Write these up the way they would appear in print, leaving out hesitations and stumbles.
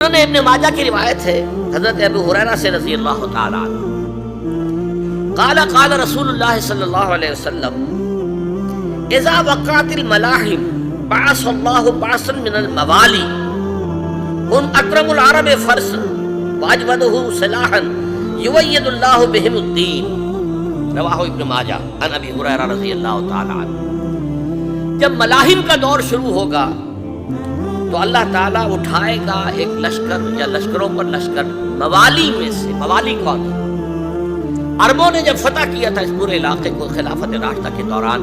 ابن ماجہ کی روایت ہے حضرت ابو ہریرہ سے رضی اللہ تعالی عنہ قال قال رسول اللہ صلی اللہ علیہ وسلم اذا وقعت الملاحم بعث اللہ بعثا من الموالی هم اکرم العرب فرسا واجودہ سلاحا یوید اللہ بہم الدین رواہ ابن ماجہ عن ابی ہریرہ رضی اللہ تعالی عنہ۔ جب ملاحم کا دور شروع ہوگا تو اللہ تعالیٰ اٹھائے گا ایک لشکر یا لشکروں پر لشکر موالی میں سے۔ موالی کون ہے؟ عربوں نے جب فتح کیا تھا اس پورے علاقے کو خلافت راشدہ کے دوران،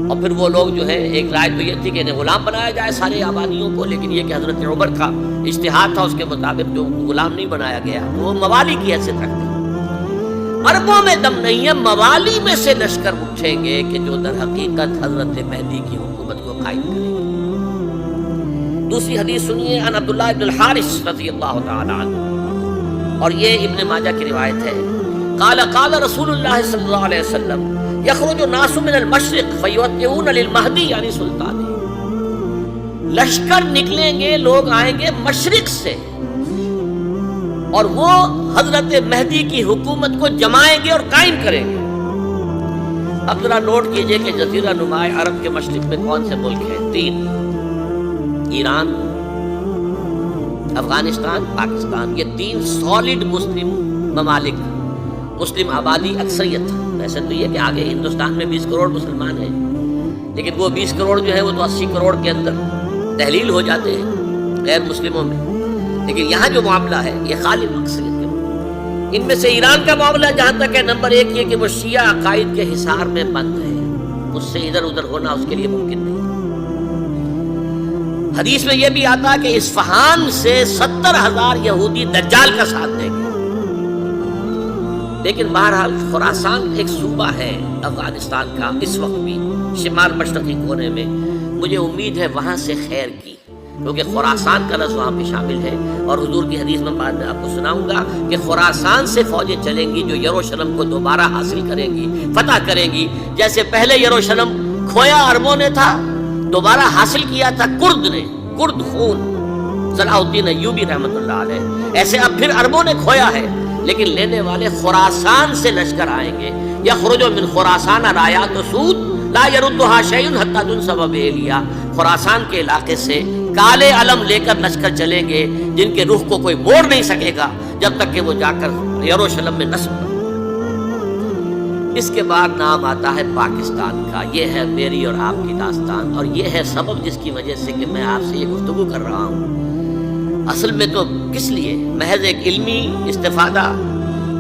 اور پھر وہ لوگ جو ہے ایک رائے تو یہ تھی کہ انہیں غلام بنایا جائے سارے آبادیوں کو، لیکن یہ کہ حضرت عمر کا اجتہاد تھا، اس کے مطابق جو غلام نہیں بنایا گیا وہ موالی کی حیثیت رکھتے۔ عربوں میں دم نہیں ہے، موالی میں سے لشکر اٹھیں گے کہ جو در حقیقت حضرت مہدی کی حکومت کو قائم کریں گے۔ دوسری حدیث سنیے عن عبداللہ ابن الحارث رضی اللہ تعالی عنہ، اور یہ ابن ماجہ کی روایت ہے قال قال رسول اللہ صلی اللہ علیہ وسلم یخرج الناس من المشرق فیوطئون للمہدی یعنی سلطان، لشکر نکلیں گے، لوگ آئیں گے مشرق سے اور وہ حضرت مہدی کی حکومت کو جمائیں گے اور قائم کریں گے۔ اب ذرا نوٹ کیجئے کہ جزیرہ نما عرب کے مشرق میں کون سے ملک ہیں؟ 3، ایران، افغانستان، پاکستان، یہ 3 سالڈ مسلم ممالک، مسلم آبادی اکثریت۔ ویسے تو یہ کہ آگے ہندوستان میں 20 کروڑ مسلمان ہیں، لیکن وہ 20 کروڑ جو ہے وہ تو 80 کروڑ کے اندر تحلیل ہو جاتے ہیں غیر مسلموں میں، لیکن یہاں جو معاملہ ہے یہ خالی اکثریت کے۔ ان میں سے ایران کا معاملہ جہاں تک ہے نمبر 1 یہ کہ وہ شیعہ عقائد کے حصار میں بند ہے، اس سے ادھر ادھر ہونا اس کے لیے ممکن نہیں۔ حدیث میں یہ بھی آتا کہ اصفہان سے 70,000 یہودی دجال کا ساتھ دیں گے، لیکن بہرحال خراسان ایک صوبہ ہے افغانستان کا اس وقت بھی شمال مشرقی کونے میں، مجھے امید ہے وہاں سے خیر کی، کیونکہ خراسان کا لفظ وہاں پہ شامل ہے، اور حضور کی حدیث میں بعد میں آپ کو سناؤں گا کہ خراسان سے فوجیں چلیں گی جو یروشلم کو دوبارہ حاصل کریں گی، فتح کریں گی، جیسے پہلے یروشلم کھویا عربوں نے تھا، دوبارہ حاصل کیا تھا کرد نے، کرد خون صلاح الدین ایوبی رحمۃ اللہ علیہ، ایسے اب پھر عربوں نے کھویا ہے، لیکن لینے والے خراسان سے لشکر آئیں گے۔ یخرج من خراسان رایات سود لا یردها شیء حتی تنصب بإیلیا، خراسان کے علاقے سے کالے علم لے کر لشکر چلیں گے جن کے رخ کو کوئی موڑ نہیں سکے گا جب تک کہ وہ جا کر یروشلم میں نصب۔ اس کے بعد نام آتا ہے پاکستان کا۔ یہ ہے میری اور آپ کی داستان، اور یہ ہے سبب جس کی وجہ سے کہ میں آپ سے یہ گفتگو کر رہا ہوں۔ اصل میں تو کس لیے؟ محض ایک علمی استفادہ،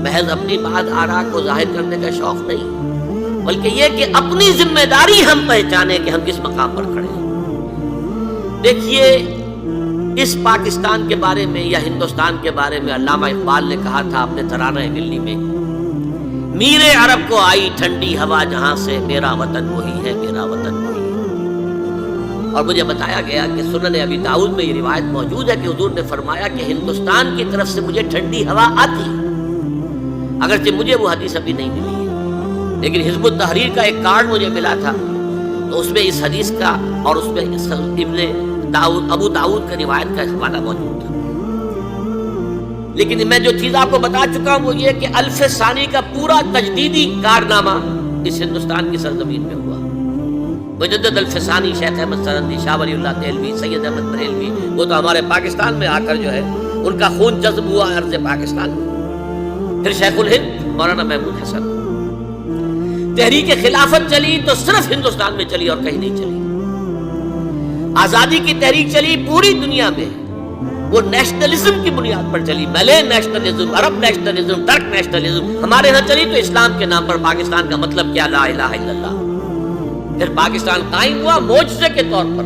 محض اپنی بات آراء کو ظاہر کرنے کا شوق نہیں، بلکہ یہ کہ اپنی ذمہ داری ہم پہچانیں کہ ہم کس مقام پر کھڑے ہیں۔ دیکھیے اس پاکستان کے بارے میں یا ہندوستان کے بارے میں علامہ اقبال نے کہا تھا اپنے ترانہ ملی میں، میرے عرب کو آئی ٹھنڈی ہوا جہاں سے، میرا وطن وہی ہے، میرا وطن وہی ہے۔ اور مجھے بتایا گیا کہ سنن ابی داؤد میں یہ روایت موجود ہے کہ حضور نے فرمایا کہ ہندوستان کی طرف سے مجھے ٹھنڈی ہوا آتی ہے، اگرچہ مجھے وہ حدیث ابھی نہیں ملی ہے، لیکن حزب التحریر کا ایک کارڈ مجھے ملا تھا، تو اس میں اس حدیث کا اور اس میں ابن داؤد ابو داؤد کا روایت کا حوالہ موجود تھا۔ لیکن میں جو چیز آپ کو بتا چکا ہوں وہ یہ کہ الف ثانی کا پورا تجدیدی کارنامہ اس ہندوستان کی سرزمین میں ہوا۔ مجدد الف ثانی شیخ احمد سرندی، شاہ ولی اللہ دہلوی، سید احمد بریلوی، وہ تو ہمارے پاکستان میں آ کر جو ہے ان کا خون جذب ہوا ارض پاکستان میں۔ پھر شیخ الہند مولانا محمود حسن۔ تحریک خلافت چلی تو صرف ہندوستان میں چلی اور کہیں نہیں چلی۔ آزادی کی تحریک چلی پوری دنیا میں، وہ نیشنلزم کی بنیاد پر چلی، ملے نیشنلزم، عرب نیشنلزم، ترک نیشنلزم۔ ہمارے ہاں چلی تو اسلام کے نام پر پاکستان کا مطلب کیا؟ لا الہ الا اللہ۔ پھر پاکستان قائم ہوا معجزے کے طور پر،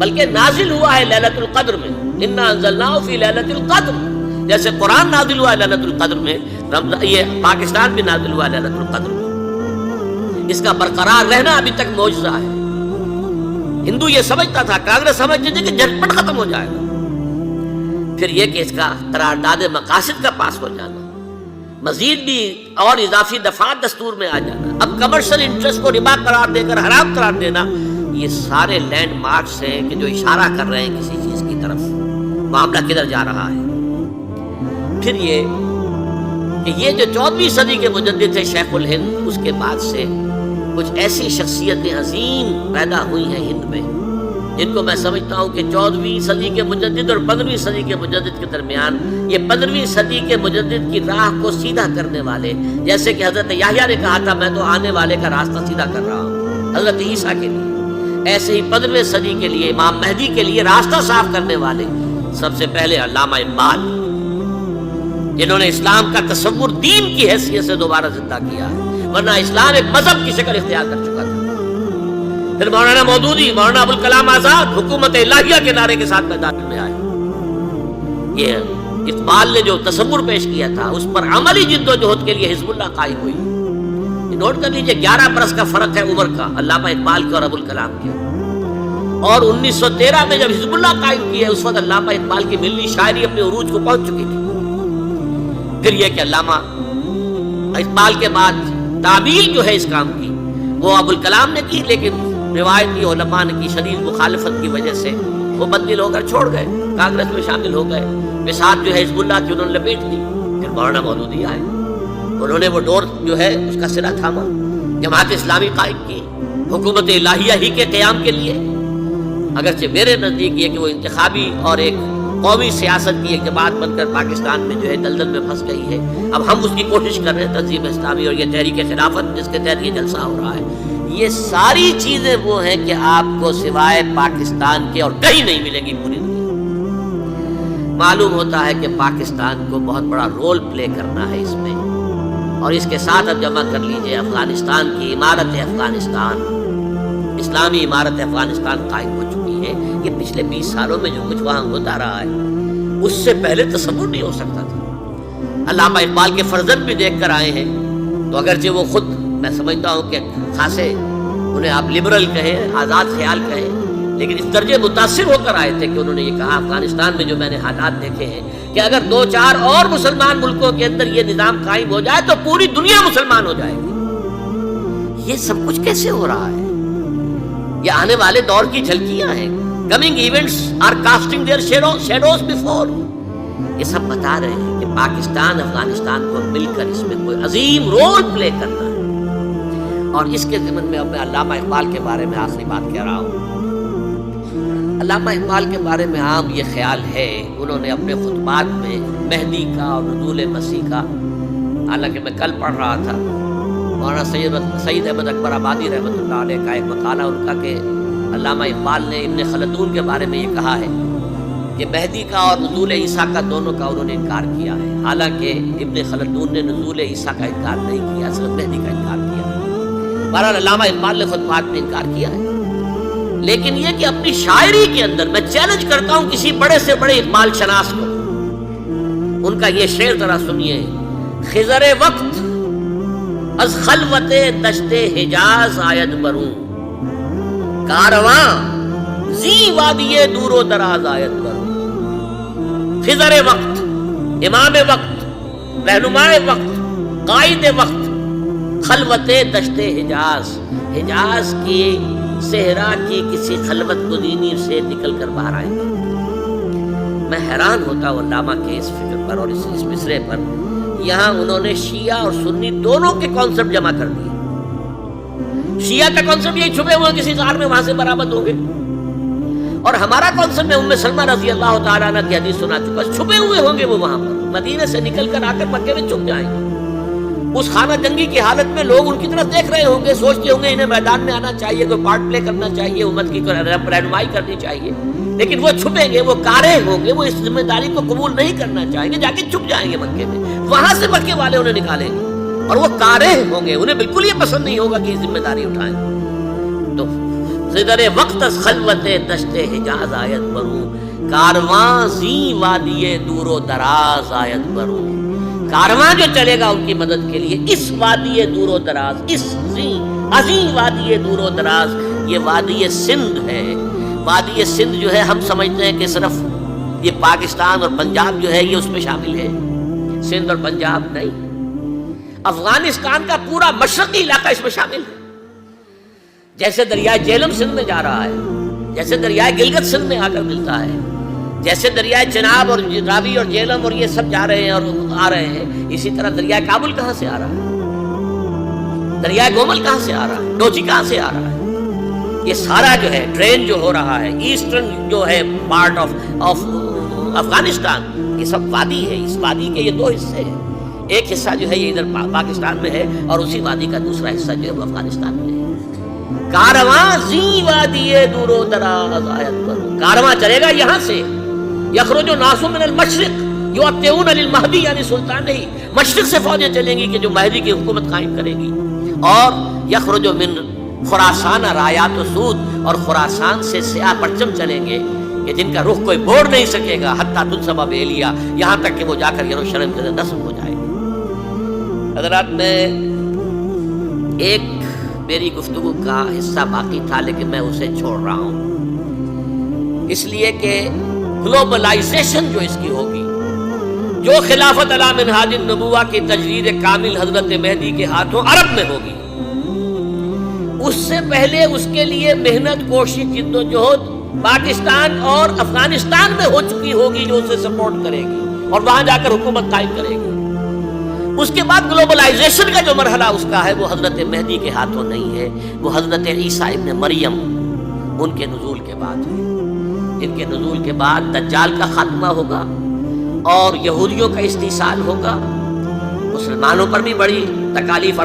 بلکہ نازل ہوا ہے لیلۃ القدر میں، انا انزلناہ فی لیلۃ القدر، جیسے قرآن نازل ہوا ہے لیلۃ القدر میں، یہ پاکستان بھی نازل ہوا ہے لیلۃ القدر میں۔ اس کا برقرار رہنا ابھی تک معجزہ ہے۔ ہندو یہ سمجھتا تھا، کانگریس سمجھتی تھی کہ جھٹپٹ ختم ہو جائے گا۔ پھر یہ کہ اس کا قرارداد مقاصد کا پاس ہو جانا، مزید بھی اور اضافی دفعات دستور میں آ جانا، اب کمرشل انٹرسٹ کو ربا قرار دے کر حرام قرار دینا، یہ سارے لینڈ مارکس ہیں کہ جو اشارہ کر رہے ہیں کسی چیز کی طرف۔ معاملہ کدھر جا رہا ہے۔ پھر یہ کہ یہ جو 14ویں صدی کے مجدد تھے شیخ الہند، اس کے بعد سے کچھ ایسی شخصیتیں عظیم پیدا ہوئی ہیں ہند میں، جن کو میں سمجھتا ہوں کہ 14ویں صدی کے مجدد اور 15ویں صدی کے مجدد کے درمیان، یہ 15ویں صدی کے مجدد کی راہ کو سیدھا کرنے والے، جیسے کہ حضرت یحییٰ نے کہا تھا میں تو آنے والے کا راستہ سیدھا کر رہا ہوں حضرت عیسیٰ کے لیے، ایسے ہی 15ویں صدی کے لیے امام مہدی کے لیے راستہ صاف کرنے والے سب سے پہلے علامہ اقبال، جنہوں نے اسلام کا تصور دین کی حیثیت سے دوبارہ زندہ کیا ہے، ورنہ اسلام ایک مذہب کی شکل اختیار کر چکا تھا۔ پھر مولانا مودودی، مولانا ابوالکلام آزاد حکومت الہیہ کے نعرے کے ساتھ میدان میں آئے۔ یہ اقبال نے جو تصور پیش کیا تھا اس پر عملی جد و جہد کے لیے حزب اللہ قائم ہوئی۔ نوٹ کر لیجیے 11 برس کا فرق ہے عمر کا علامہ اقبال کے اور ابوالکلام کے، اور 1913 میں جب حزب اللہ قائم کی ہے اس وقت علامہ اقبال کی ملی شاعری اپنے عروج کو پہنچ چکی تھی۔ پھر یہ کہ علامہ اقبال کے بعد تعبیل جو ہے اس کام کی وہ ابوالکلام نے کی، لیکن روایتی علماء کی شدید مخالفت کی وجہ سے وہ بدل ہو کر چھوڑ گئے، کانگریس میں شامل ہو گئے، بساط جو ہے حزب اللہ کی انہوں نے لپیٹ دی۔ پھر مولانا مودودی آئے، انہوں نے وہ ڈور جو ہے اس کا سرا تھاما، جماعت اسلامی قائم کی حکومت الہیہ ہی کے قیام کے لیے۔ اگرچہ میرے نزدیک یہ کہ وہ انتخابی اور ایک قومی سیاست کی ایک جماعت بن کر پاکستان میں جو ہے دلدل میں پھنس گئی ہے، اب ہم اس کی کوشش کر رہے ہیں تنظیم اسلامی اور یہ تحریک خلافت جس کے تحت یہ جلسہ ہو رہا ہے، یہ ساری چیزیں وہ ہیں کہ آپ کو سوائے پاکستان کے اور کہیں نہیں ملیں گی پوری دنیا۔ معلوم ہوتا ہے کہ پاکستان کو بہت بڑا رول پلے کرنا ہے اس میں، اور اس کے ساتھ اب جمع کر لیجئے افغانستان کی عمارت افغانستان، اسلامی عمارت افغانستان قائم ہو چکی ہے۔ یہ پچھلے 20 سالوں میں جو کچھ وہاں ہوتا رہا ہے اس سے پہلے تصور نہیں ہو سکتا تھا۔ علامہ اقبال کے فرزند بھی دیکھ کر آئے ہیں، تو اگرچہ وہ خود میں سمجھتا ہوں کہ خاصے انہیں آپ لبرل کہیں، آزاد خیال کہیں، لیکن اس درجے متاثر ہو کر آئے تھے کہ انہوں نے یہ کہا افغانستان میں جو میں نے حالات دیکھے ہیں کہ اگر 2-4 اور مسلمان ملکوں کے اندر یہ نظام قائم ہو جائے تو پوری دنیا مسلمان ہو جائے گی۔ یہ سب کچھ کیسے ہو رہا ہے؟ یہ آنے والے دور کی جھلکیاں ہیں۔ Coming events are casting their shadows before۔ یہ سب بتا رہے ہیں کہ پاکستان افغانستان کو مل کر اس میں کوئی عظیم رول پلے کرنا ہے۔ اور اس کے ضمن میں اب میں علامہ اقبال کے بارے میں آخری بات کہہ رہا ہوں۔ علامہ اقبال کے بارے میں عام یہ خیال ہے، انہوں نے اپنے خطبات میں مہدی کا اور نزول مسیح کا، حالانکہ میں کل پڑھ رہا تھا مولانا سید احمد اکبر آبادی رحمۃ اللہ علیہ کا ایک مقالہ ان کا کہ علامہ اقبال نے ابن خلدون کے بارے میں یہ کہا ہے کہ مہدی کا اور نزول عیسیٰ کا دونوں کا انہوں نے انکار کیا ہے، حالانکہ ابن خلدون نے نزول عیسیٰ کا انکار نہیں کیا، صرف مہدی کا انکار کیا۔ بہرحال علامہ اقبال نے خطبات میں انکار کیا ہے، لیکن یہ کہ اپنی شاعری کے اندر میں چیلنج کرتا ہوں کسی بڑے سے بڑے اقبال شناس کو، ان کا یہ شعر ذرا سنیے۔ خضر وقت از خلوت دشت حجاز آید بروں، کارواں زی وادی دور و دراز آید بروں۔ خضر وقت، امام وقت، رہنمائے وقت، قائد وقت، خلوت دشت حجاز، حجاز کی صحرا کی کسی خلوت گزینی سے نکل کر باہر آئے گے۔ میں حیران ہوتا ہوں علامہ کے اس فکر پر اور اس مصرے پر۔ یہاں انہوں نے شیعہ اور سنی دونوں کے کانسیپٹ جمع کر دیے۔ شیعہ کا کانسیپٹ یہی چھپے ہوئے کسی غار میں وہاں سے برآمد ہوں گے، اور ہمارا کانسیپٹ میں ام سلمہ رضی اللہ تعالیٰ عنہ کی حدیث سنا چکا، چھپے ہوئے ہوں گے وہ وہاں پر، مدینے سے نکل کر آ کر مکے میں چھپ جائیں گے۔ اس خانہ جنگی کی حالت میں لوگ ان کی طرف دیکھ رہے ہوں گے، سوچتے ہوں گے انہیں میدان میں آنا چاہیے، کوئی پارٹ پلے کرنا چاہیے، امت کی رہنمائی کرنی چاہیے، لیکن وہ چھپیں گے، وہ کارے ہوں گے، وہ اس ذمہ داری کو قبول نہیں کرنا چاہیں گے، جا کے چھپ جائیں گے مکے میں، وہاں سے مکے والے انہیں نکالیں گے، اور وہ کارے ہوں گے، انہیں بالکل یہ پسند نہیں ہوگا کہ یہ ذمہ داری اٹھائیں۔ تو خضر وقت از خلوت دشت حجاز آیت بروں، کارواں زی وادی دور و دراز آیت بروں۔ کارواں جو چلے گا ان کی مدد کے لیے اس وادی دور و دراز، اس عظیم وادی دور و دراز، یہ وادی سندھ ہے۔ وادی سندھ جو ہے ہم سمجھتے ہیں کہ صرف یہ پاکستان اور پنجاب جو ہے یہ اس میں شامل ہے، سندھ اور پنجاب نہیں، افغانستان کا پورا مشرقی علاقہ اس میں شامل ہے۔ جیسے دریائے جہلم سندھ میں جا رہا ہے، جیسے دریائے گلگت سندھ میں آ کر ملتا ہے، جیسے دریائے چناب اور راوی اور جیلم اور یہ سب جا رہے ہیں اور آ رہے ہیں، اسی طرح دریائے کابل کہاں سے آ رہا ہے، دریائے گومل کہاں سے آ رہا ہے، ڈوچی کہاں سے آ رہا ہے، یہ سارا جو ہے ڈرین جو ہو رہا ہے ایسٹرن جو ہے پارٹ آف افغانستان، یہ سب وادی ہے، اس وادی کے یہ دو حصے ہیں، ایک حصہ جو ہے یہ ادھر پاکستان میں ہے اور اسی وادی کا دوسرا حصہ جو ہے وہ افغانستان میں ہے۔ کارواں زی وادی دور و دراز آیت پر، کارواں چلے گا یہاں سے، یخرج الناس من المشرق یؤتون للمہدی یعنی سلطان نہیں، مشرق سے فوجیں چلیں گی کہ جو مہدی کی حکومت قائم کرے گی، اور یخرج من خراسان رایات و سود، اور خراسان سے سیاہ پرچم چلیں گے کہ جن کا رخ کوئی موڑ نہیں سکے گا، حتیٰ تنصب بیلیا، یہاں تک کہ وہ جا کر یروشلم کے اندر نصب ہو جائے گی۔ حضرات، میں ایک میری گفتگو کا حصہ باقی تھا لیکن میں اسے چھوڑ رہا ہوں، اس لیے کہ گلوبلائزیشن جو اس کی ہوگی، جو خلافت علی منہاج النبوہ کی تجرید کامل حضرت مہدی کے ہاتھوں عرب میں ہوگی، اس سے پہلے اس کے لیے محنت، کوشش، جد و جہد پاکستان اور افغانستان میں ہو چکی ہوگی جو اسے سپورٹ کرے گی اور وہاں جا کر حکومت قائم کرے گی۔ اس کے بعد گلوبلائزیشن کا جو مرحلہ اس کا ہے وہ حضرت مہدی کے ہاتھوں نہیں ہے، وہ حضرت عیسیٰ ابن مریم ان کے نزول کے بعد ہے، جن کے نزول کے بعد دجال کا خاتمہ ہوگا اور یہودیوں کا استحصال ہوگا، مسلمانوں پر بھی بڑی تکالیف اور